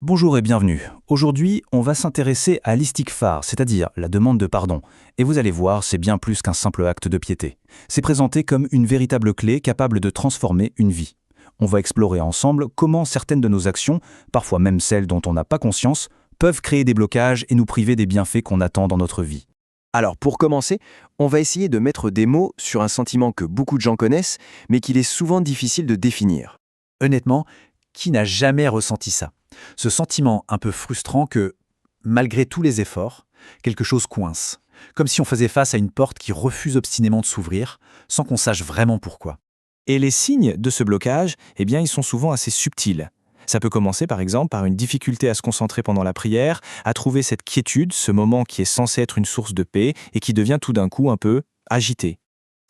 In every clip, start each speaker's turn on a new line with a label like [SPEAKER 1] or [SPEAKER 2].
[SPEAKER 1] Bonjour et bienvenue. Aujourd'hui, on va s'intéresser à l'istighfar, c'est-à-dire la demande de pardon. Et vous allez voir, c'est bien plus qu'un simple acte de piété. C'est présenté comme une véritable clé capable de transformer une vie. On va explorer ensemble comment certaines de nos actions, parfois même celles dont on n'a pas conscience, peuvent créer des blocages et nous priver des bienfaits qu'on attend dans notre vie.
[SPEAKER 2] Alors pour commencer, on va essayer de mettre des mots sur un sentiment que beaucoup de gens connaissent, mais qu'il est souvent difficile de définir.
[SPEAKER 3] Honnêtement, qui n'a jamais ressenti ça? Ce sentiment un peu frustrant que, malgré tous les efforts, quelque chose coince. Comme si on faisait face à une porte qui refuse obstinément de s'ouvrir, sans qu'on sache vraiment pourquoi.
[SPEAKER 4] Et les signes de ce blocage, ils sont souvent assez subtils. Ça peut commencer par exemple par une difficulté à se concentrer pendant la prière, à trouver cette quiétude, ce moment qui est censé être une source de paix et qui devient tout d'un coup un peu agité.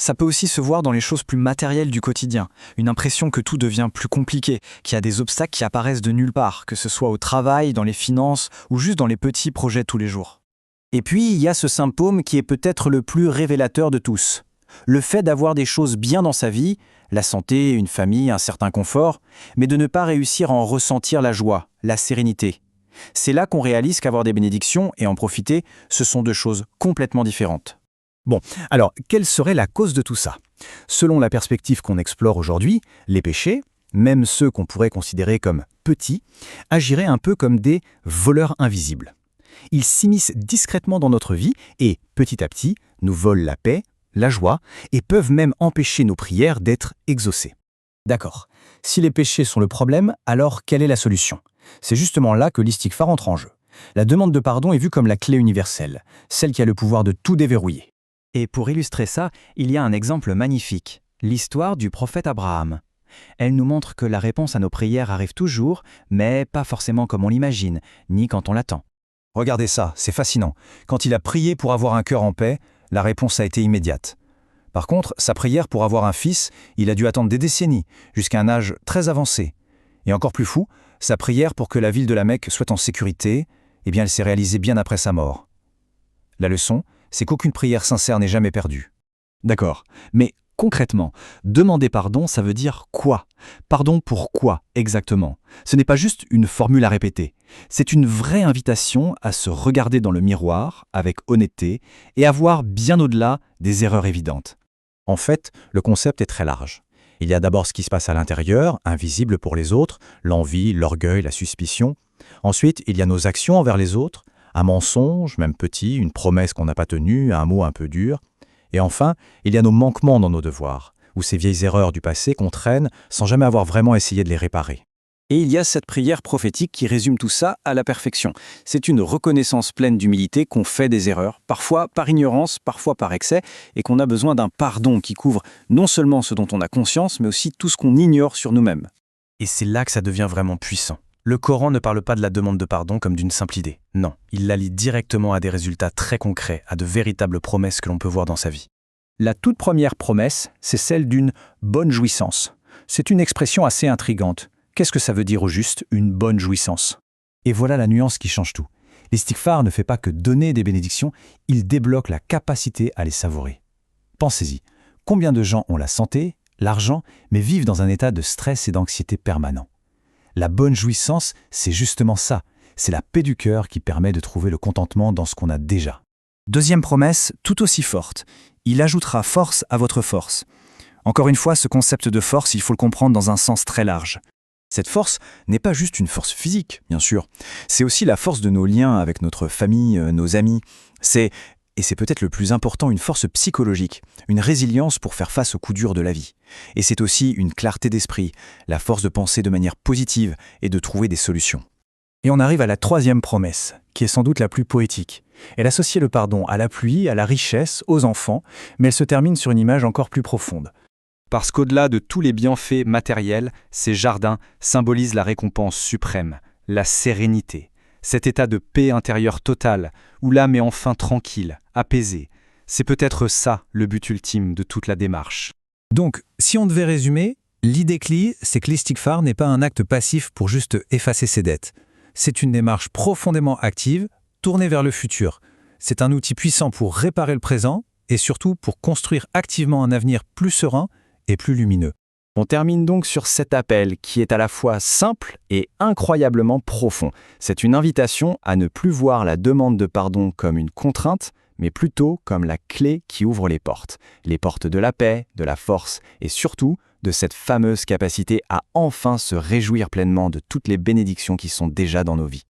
[SPEAKER 5] Ça peut aussi se voir dans les choses plus matérielles du quotidien, une impression que tout devient plus compliqué, qu'il y a des obstacles qui apparaissent de nulle part, que ce soit au travail, dans les finances ou juste dans les petits projets de tous les jours.
[SPEAKER 1] Et puis, il y a ce symptôme qui est peut-être le plus révélateur de tous. Le fait d'avoir des choses bien dans sa vie, la santé, une famille, un certain confort, mais de ne pas réussir à en ressentir la joie, la sérénité. C'est là qu'on réalise qu'avoir des bénédictions et en profiter, ce sont deux choses complètement différentes.
[SPEAKER 3] Bon, alors, quelle serait la cause de tout ça? Selon la perspective qu'on explore aujourd'hui, les péchés, même ceux qu'on pourrait considérer comme petits, agiraient un peu comme des voleurs invisibles. Ils s'immiscent discrètement dans notre vie et, petit à petit, nous volent la paix, la joie et peuvent même empêcher nos prières d'être exaucées. D'accord. Si les péchés sont le problème, alors quelle est la solution? C'est justement là que l'istighfar entre en jeu. La demande de pardon est vue comme la clé universelle, celle qui a le pouvoir de tout déverrouiller.
[SPEAKER 5] Et pour illustrer ça, il y a un exemple magnifique, l'histoire du prophète Abraham. Elle nous montre que la réponse à nos prières arrive toujours, mais pas forcément comme on l'imagine, ni quand on l'attend.
[SPEAKER 6] Regardez ça, c'est fascinant. Quand il a prié pour avoir un cœur en paix, la réponse a été immédiate. Par contre, sa prière pour avoir un fils, il a dû attendre des décennies, jusqu'à un âge très avancé. Et encore plus fou, sa prière pour que la ville de la Mecque soit en sécurité, elle s'est réalisée bien après sa mort. La leçon, c'est qu'aucune prière sincère n'est jamais perdue.
[SPEAKER 3] D'accord, mais concrètement, demander pardon, ça veut dire quoi? Pardon pour quoi exactement? Ce n'est pas juste une formule à répéter, c'est une vraie invitation à se regarder dans le miroir avec honnêteté et à voir bien au-delà des erreurs évidentes.
[SPEAKER 6] En fait, le concept est très large. Il y a d'abord ce qui se passe à l'intérieur, invisible pour les autres, l'envie, l'orgueil, la suspicion. Ensuite, il y a nos actions envers les autres, un mensonge, même petit, une promesse qu'on n'a pas tenue, un mot un peu dur. Et enfin, il y a nos manquements dans nos devoirs, ou ces vieilles erreurs du passé qu'on traîne sans jamais avoir vraiment essayé de les réparer.
[SPEAKER 1] Et il y a cette prière prophétique qui résume tout ça à la perfection. C'est une reconnaissance pleine d'humilité qu'on fait des erreurs, parfois par ignorance, parfois par excès, et qu'on a besoin d'un pardon qui couvre non seulement ce dont on a conscience, mais aussi tout ce qu'on ignore sur nous-mêmes.
[SPEAKER 4] Et c'est là que ça devient vraiment puissant. Le Coran ne parle pas de la demande de pardon comme d'une simple idée. Non, il la lie directement à des résultats très concrets, à de véritables promesses que l'on peut voir dans sa vie.
[SPEAKER 6] La toute première promesse, c'est celle d'une bonne jouissance. C'est une expression assez intrigante. Qu'est-ce que ça veut dire au juste, une bonne jouissance? Et voilà la nuance qui change tout. L'istighfar ne fait pas que donner des bénédictions, il débloque la capacité à les savourer. Pensez-y, combien de gens ont la santé, l'argent, mais vivent dans un état de stress et d'anxiété permanent? La bonne jouissance, c'est justement ça. C'est la paix du cœur qui permet de trouver le contentement dans ce qu'on a déjà.
[SPEAKER 5] Deuxième promesse, tout aussi forte. Il ajoutera force à votre force. Encore une fois, ce concept de force, il faut le comprendre dans un sens très large.
[SPEAKER 6] Cette force n'est pas juste une force physique, bien sûr. C'est aussi la force de nos liens avec notre famille, nos amis. Et c'est peut-être le plus important, une force psychologique, une résilience pour faire face aux coups durs de la vie. Et c'est aussi une clarté d'esprit, la force de penser de manière positive et de trouver des solutions. Et on arrive à la troisième promesse, qui est sans doute la plus poétique. Elle associe le pardon à la pluie, à la richesse, aux enfants, mais elle se termine sur une image encore plus profonde.
[SPEAKER 4] Parce qu'au-delà de tous les bienfaits matériels, ces jardins symbolisent la récompense suprême, la sérénité. Cet état de paix intérieure totale, où l'âme est enfin tranquille, apaisée. C'est peut-être ça le but ultime de toute la démarche.
[SPEAKER 3] Donc, si on devait résumer, l'idée clé, c'est que l'istighfar n'est pas un acte passif pour juste effacer ses dettes. C'est une démarche profondément active, tournée vers le futur. C'est un outil puissant pour réparer le présent et surtout pour construire activement un avenir plus serein et plus lumineux. On termine donc sur cet appel qui est à la fois simple et incroyablement profond. C'est une invitation à ne plus voir la demande de pardon comme une contrainte, mais plutôt comme la clé qui ouvre les portes de la paix, de la force et surtout de cette fameuse capacité à enfin se réjouir pleinement de toutes les bénédictions qui sont déjà dans nos vies.